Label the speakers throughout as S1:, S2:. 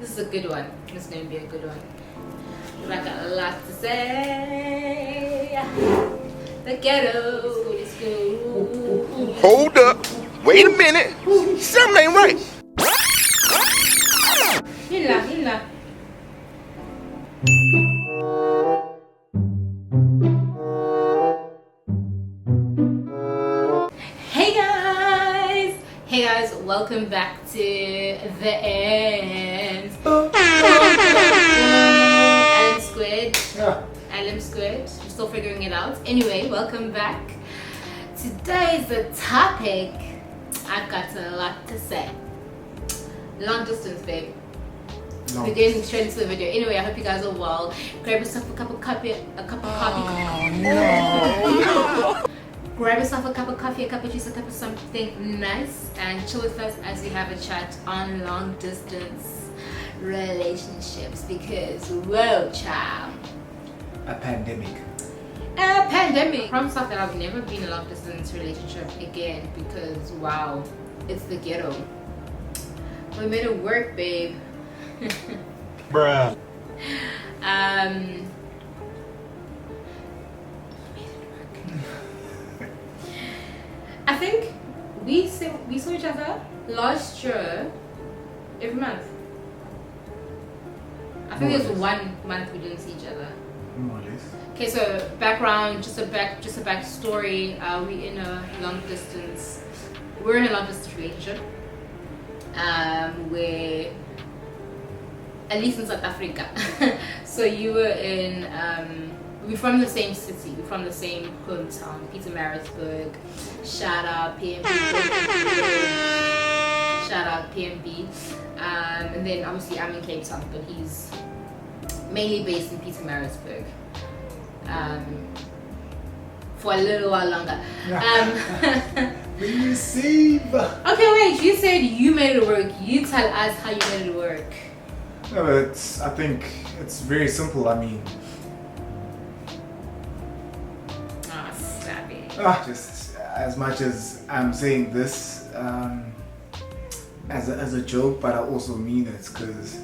S1: This is a good one. This is going to be a good one. I got a lot to say. The ghetto is good.
S2: Hold up. Wait a minute. Something ain't right.
S1: Hila. Hey guys, welcome back to the end. Alan Squid. I'm still figuring it out. Anyway, welcome back. Today's the topic. I've got a lot to say. Long distance, babe. We're getting straight into the video. Anyway, I hope you guys are well. Grab yourself a cup of coffee. Grab yourself a cup of coffee, a cup of juice, a cup of something nice, and chill with us as we have a chat on long distance relationships. Because, whoa, child.
S3: A pandemic.
S1: Promise off that I've never been in a long distance relationship again because, wow, it's the ghetto. We made it work, babe.
S3: Bruh.
S1: I think we saw each other last year every month. I think there's 1 month we didn't see each other.
S3: More or less.
S1: Okay, so background, just a backstory. We're in a long distance relationship. Where, at least in South Africa. So you were in we're from the same city, we're from the same hometown, Pietermaritzburg. Shout out PMB. Shout out PMB. And then obviously I'm in Cape Town, but he's mainly based in Pietermaritzburg. For a little while longer.
S3: We receive.
S1: Okay, wait, you said you made it work. You tell us how you made it work.
S3: No, but I think it's very simple. I mean,
S1: stop it.
S3: Just as much as I'm saying this as a joke, but I also mean it because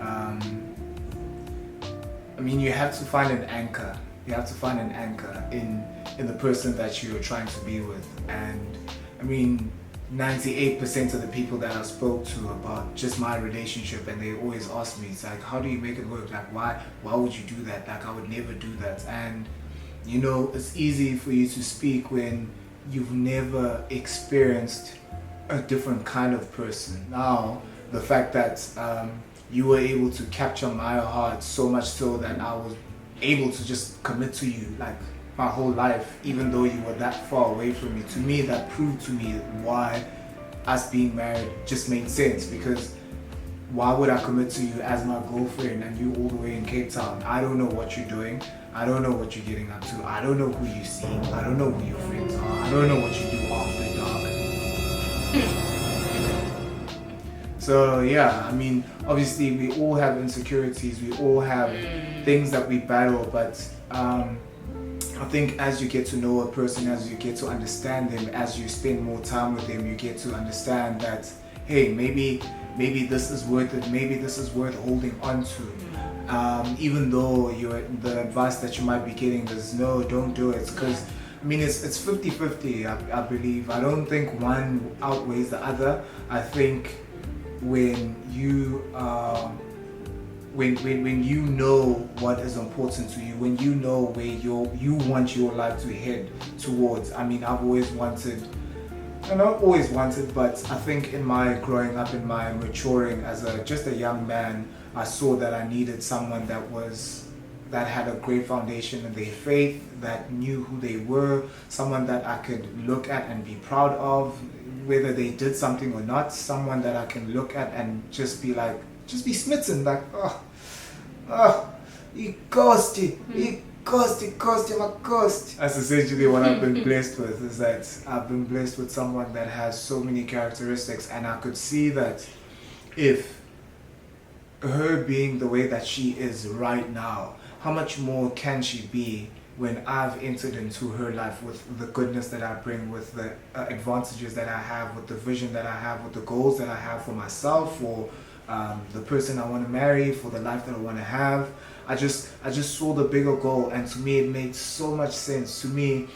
S3: I mean, you have to find an anchor. You have to find an anchor in the person that you're trying to be with. And I mean, 98% of the people that I spoke to about just my relationship, and they always ask me, it's like, how do you make it work? Like, why would you do that? Like, I would never do that. And you know, it's easy for you to speak when you've never experienced a different kind of person. Now, the fact that you were able to capture my heart so much so that I was able to just commit to you like my whole life, even though you were that far away from me. To me, that proved to me why us being married just made sense, because why would I commit to you as my girlfriend and you all the way in Cape Town? I don't know what you're doing. I don't know what you're getting up to. I don't know who you see. I don't know who your friends are. I don't know what you do after dark. So yeah, I mean, obviously we all have insecurities. We all have things that we battle, but I think as you get to know a person, as you get to understand them, as you spend more time with them, you get to understand that, hey, maybe this is worth it. Maybe this is worth holding on to. Even though the advice that you might be getting is no, don't do it, because I mean it's 50-50. I believe. I don't think one outweighs the other. I think when you when you know what is important to you, when you know where you want your life to head towards. I mean, I've always wanted, not always wanted, but I think in my growing up, in my maturing as just a young man, I saw that I needed someone that had a great foundation in their faith, that knew who they were, someone that I could look at and be proud of, whether they did something or not, someone that I can look at and just be smitten, like, he ghosted, my ghost. That's essentially what I've been blessed with, is that I've been blessed with someone that has so many characteristics, and I could see that if her being the way that she is right now, how much more can she be when I've entered into her life with the goodness that I bring, with the advantages that I have, with the vision that I have, with the goals that I have for myself, for the person I want to marry, for the life that I want to have. I just saw the bigger goal, and to me it made so much sense. To me,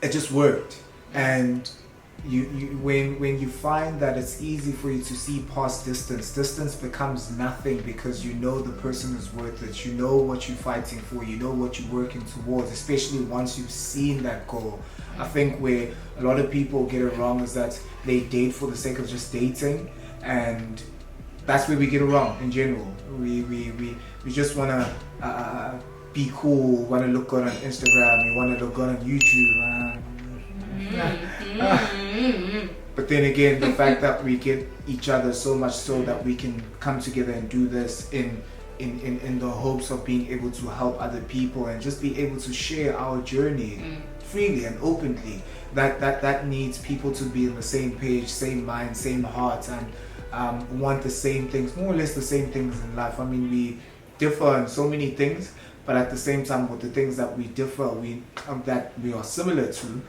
S3: it just worked. And when you find that it's easy for you to see past distance becomes nothing, because you know the person is worth it. You know what you're fighting for. You know what you're working towards, especially once you've seen that goal. I think where a lot of people get it wrong is that they date for the sake of just dating, and that's where we get it wrong in general. We just want to be cool, want to look good on Instagram, we want to look good on YouTube. But then again, the fact that we get each other so much so that we can come together and do this in the hopes of being able to help other people and just be able to share our journey freely and openly, that needs people to be on the same page, same mind, same heart, and want the same things, more or less the same things in life. I mean, we differ in so many things, but at the same time, with the things that we differ, that we are similar to,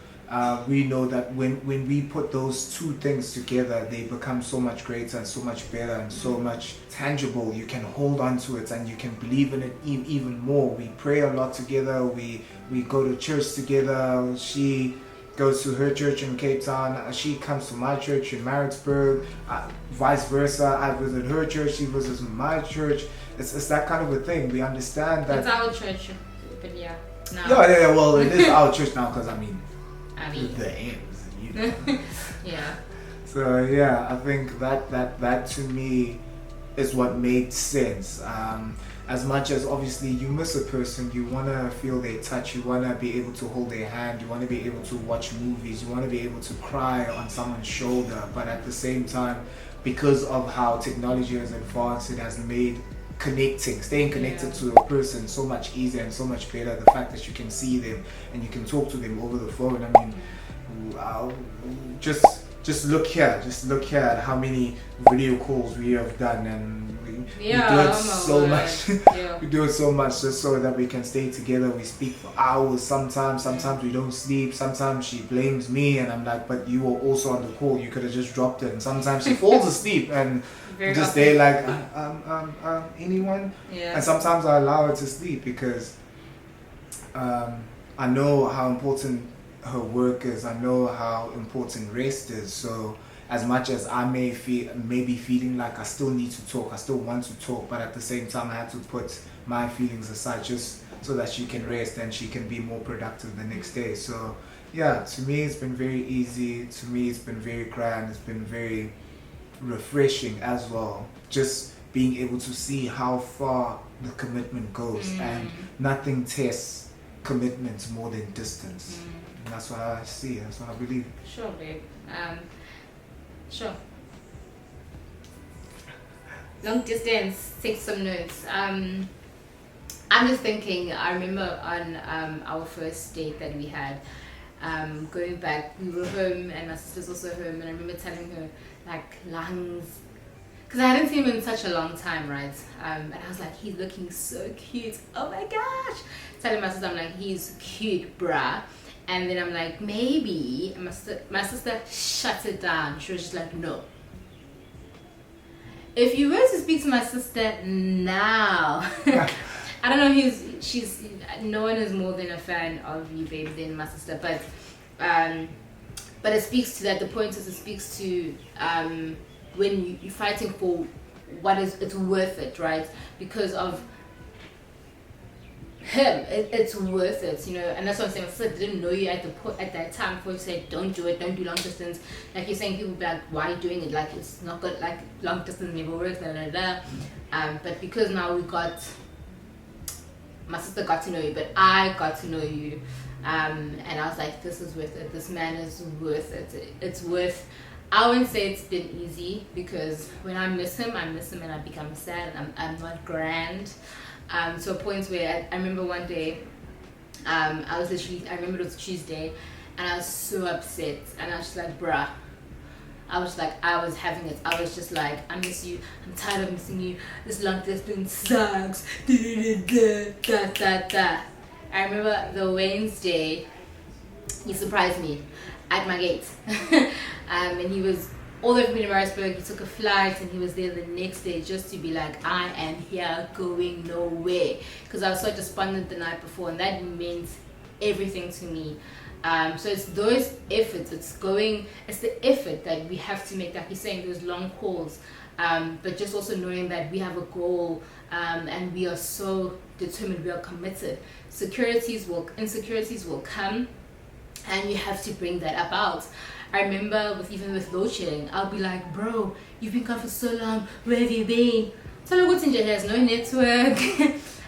S3: we know that when we put those two things together, they become so much greater and so much better and so much tangible. You can hold on to it and you can believe in it even more. We pray a lot together, we go to church together. She goes to her church in Cape Town, she comes to my church in Maritzburg, vice versa. I visit her church, she visits my church. It's that kind of a thing. We understand that
S1: it's our church, but yeah, no.
S3: Yeah, well, it is our church now, because I mean the ends, you know.
S1: Yeah.
S3: So yeah, I think that to me is what made sense. As much as obviously you miss a person, you want to feel their touch, you want to be able to hold their hand, you want to be able to watch movies, you want to be able to cry on someone's shoulder. But at the same time, because of how technology has advanced, it has made staying connected to a person so much easier and so much better. The fact that you can see them and you can talk to them over the phone. I mean, just look here at how many video calls we have done, and we do it so much. We do it so much just so that we can stay together. We speak for hours sometimes we don't sleep. Sometimes she blames me and I'm like, but you were also on the call, you could have just dropped it. And sometimes she falls asleep and just stay like anyone. And sometimes I allow her to sleep because I know how important her work is. I know how important rest is. So as much as I may be feeling like I still need to talk, I still want to talk, but at the same time I have to put my feelings aside just so that she can rest and she can be more productive the next day. So yeah, to me it's been very easy. To me it's been very grand. It's been very refreshing as well, just being able to see how far the commitment goes, and nothing tests commitment more than distance. And that's what I see, that's what I believe.
S1: Sure, babe. Sure. Long distance, take some notes. I'm just thinking, I remember on our first date that we had, going back, we were home and my sister's also home, and I remember telling her, like, lungs, because I hadn't seen him in such a long time, right? And I was like, he's looking so cute, oh my gosh. Telling my sister, I'm like, he's cute, bruh. And then I'm like, maybe. And my sister shut it down. She was just like, no. If you were to speak to my sister now, I don't know, no one is more than a fan of you, babe, than my sister, but it speaks to that. The point is, it speaks to when you're fighting for what it's worth it, right? Because of him, it's worth it, you know. And that's what I'm saying. My sister didn't know you at that time before you said don't do it, don't do long distance. Like you're saying, people be like, why are you doing it? Like, it's not good, like long distance never works, but because now my sister got to know you, but I got to know you, and I was like, this is worth it. This man is worth it. It's worth. I wouldn't say it's been easy, because when I miss him and I become sad. I'm not grand. To a point where I remember one day, I remember it was Tuesday, and I was so upset, and I was just like, bruh, I was having it. I was just like, I miss you. I'm tired of missing you. This long distance sucks. I remember the Wednesday, he surprised me at my gate. And he was all the way from Johannesburg, he took a flight and he was there the next day just to be like, I am here going nowhere, because I was so despondent the night before, and that meant everything to me. So it's those efforts, it's the effort that we have to make, like you're saying, those long calls, but just also knowing that we have a goal, and we are so determined, we are committed. Insecurities will come, and you have to bring that about. I remember even with load shedding, I'll be like, bro, you've been gone for so long, where have you been? So look, what's in has no network.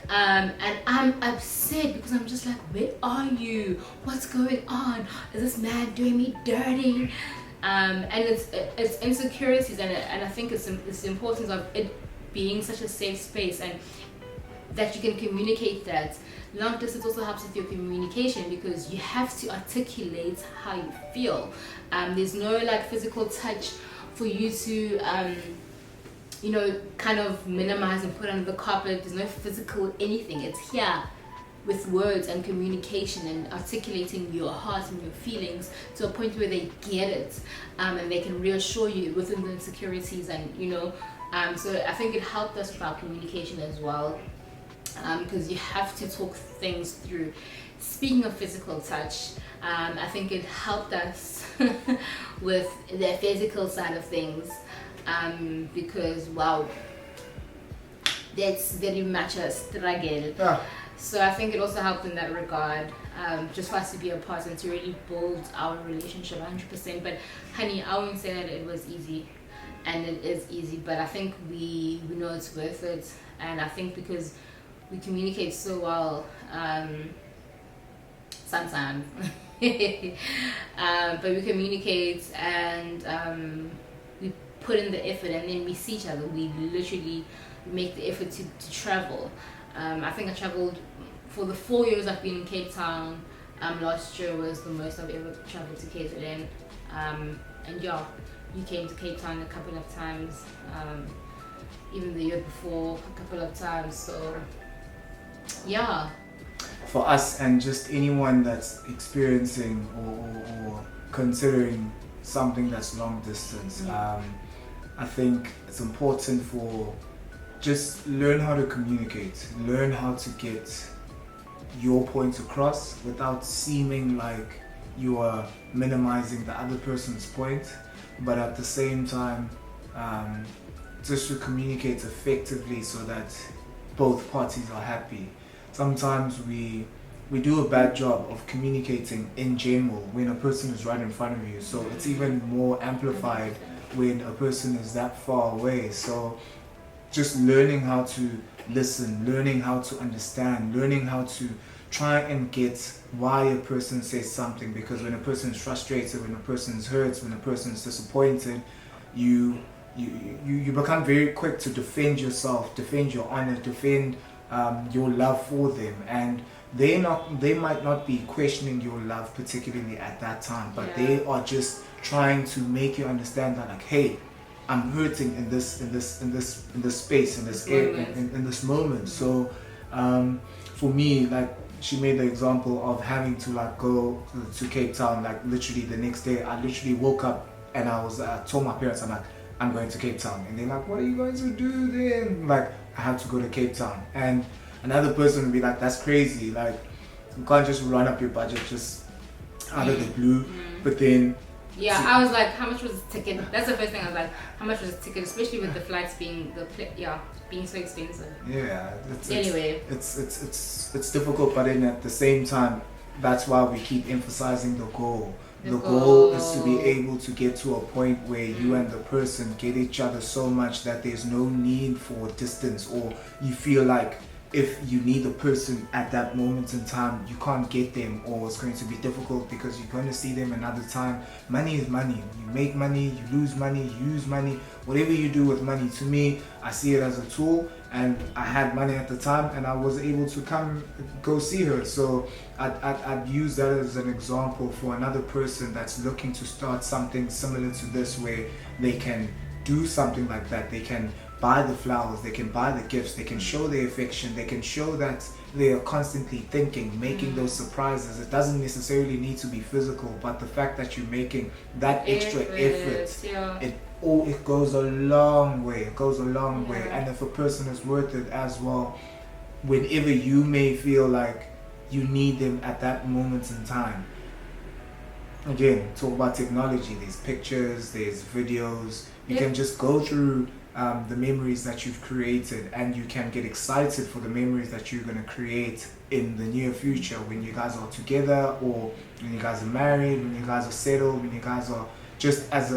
S1: And I'm upset because I'm just like, where are you? What's going on? Is this man doing me dirty? And it's insecurities, and I think it's the importance of it being such a safe space, and that you can communicate that. Long distance also helps with your communication, because you have to articulate how you feel. There's no like physical touch for you to kind of minimize and put under the carpet. There's no physical anything. It's here with words and communication and articulating your heart and your feelings to a point where they get it, and they can reassure you within the insecurities, and so I think it helped us with our communication as well, because you have to talk things through. Speaking of physical touch, I think it helped us with the physical side of things, because wow, that's very much a struggle.
S3: Yeah.
S1: So I think it also helped in that regard, just for us to be apart and to really build our relationship 100%. But honey, I won't say that it was easy, and it is easy, but I think we know it's worth it. And I think because we communicate so well, sometimes, but we communicate, and we put in the effort, and then we see each other. We literally make the effort to travel. I think I traveled for the 4 years I've been in Cape Town. Last year was the most I've ever traveled to KZN. And yeah, you came to Cape Town a couple of times, even the year before a couple of times. So yeah,
S3: for us and just anyone that's experiencing or considering something that's long distance, I think it's important for just learn how to communicate, learn how to get your point across without seeming like you are minimizing the other person's point, but at the same time just to communicate effectively so that both parties are happy. Sometimes we do a bad job of communicating in general when a person is right in front of you, so it's even more amplified when a person is that far away. So just learning how to listen, learning how to understand, learning how to try and get why a person says something, because when a person is frustrated, when a person is hurt, when a person is disappointed, you become very quick to defend yourself, defend your honor, defend your love for them, and they might not be questioning your love particularly at that time, but they are just trying to make you understand that, like, hey, I'm hurting in this space, in this area, in this moment. So for me, like, she made the example of having to like go to Cape Town, like literally the next day. I literally woke up and I told my parents, I'm like, I'm going to Cape Town, and they're like, what are you going to do then? Like, I have to go to Cape Town. And another person would be like, that's crazy, like you can't just run up your budget just out of the blue. But then
S1: I was like, how much was the ticket? That's the first thing I was like, how much was the ticket, especially with the flights being being so expensive.
S3: It's difficult, but then at the same time, that's why we keep emphasizing the goal. The goal is to be able to get to a point where you and the person get each other so much that there's no need for distance, or you feel like if you need a person at that moment in time, you can't get them, or it's going to be difficult because you're going to see them another time. Money is money. You make money, you lose money, you use money. Whatever you do with money, to me, I see it as a tool, and I had money at the time and I was able to go see her. So I'd use that as an example for another person that's looking to start something similar to this, where they can do something like that. They can buy the flowers, they can buy the gifts, they can show their affection, they can show that they are constantly thinking, making those surprises. It doesn't necessarily need to be physical, but the fact that you're making that extra effort, oh, it goes a long way. It goes a long way. And if a person is worth it as well, whenever you may feel like you need them at that moment in time. Again, talk about technology. There's pictures, there's videos. You can just go through the memories that you've created, and you can get excited for the memories that you're going to create in the near future when you guys are together, or when you guys are married, when you guys are settled, when you guys are just as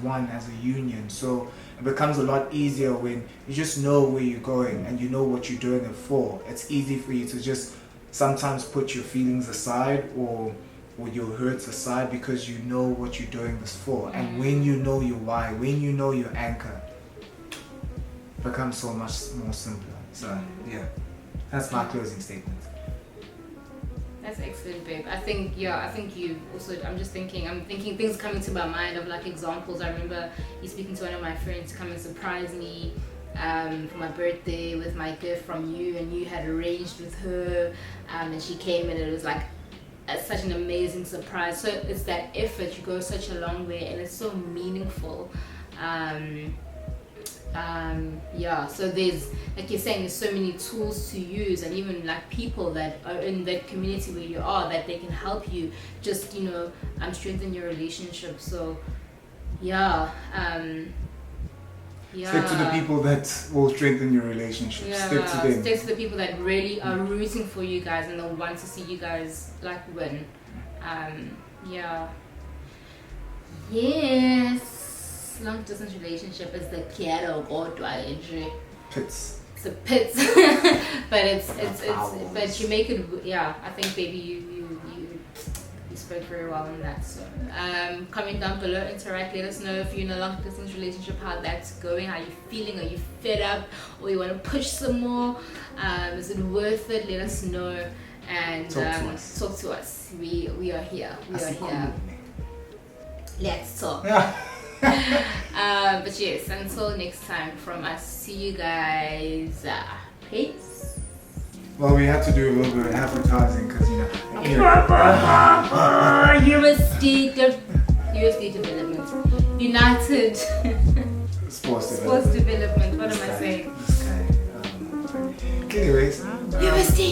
S3: one, as a union. So it becomes a lot easier when you just know where you're going and you know what you're doing it for. It's easy for you to just sometimes put your feelings aside or your hurts aside, because you know what you're doing this for. And when you know your why, when you know your anchor, it becomes so much more simpler. So yeah, that's my closing statement.
S1: That's excellent, babe. I think you also, I'm thinking things coming to my mind of like examples. I remember you speaking to one of my friends to come and surprise me for my birthday with my gift from you, and you had arranged with her, and she came, and it was like such an amazing surprise. So it's that effort, you go such a long way, and it's so meaningful. So there's, like you're saying, there's so many tools to use, and even like people that are in that community where you are, that they can help you just strengthen your relationship. So
S3: Stick to the people that will strengthen your relationship. Stick to them.
S1: Stick to the people that really are rooting for you guys and they want to see you guys like win. Yes. Long distance relationship is the ghetto
S3: pits.
S1: It's a pits. but you make it. I think baby you spoke very well on that. So comment down below, interact, let us know if you're in a long distance relationship, how that's going, how you feeling, are you fed up, or you want to push some more, is it worth it? Let us know, and talk to us. We are here. Let's talk. But yes, until next time from us, see you guys. Peace.
S3: Well, we had to do a little bit of advertising because
S1: USD Development, United
S3: Sports
S1: Development. What am I saying?
S3: Anyways,
S1: USD.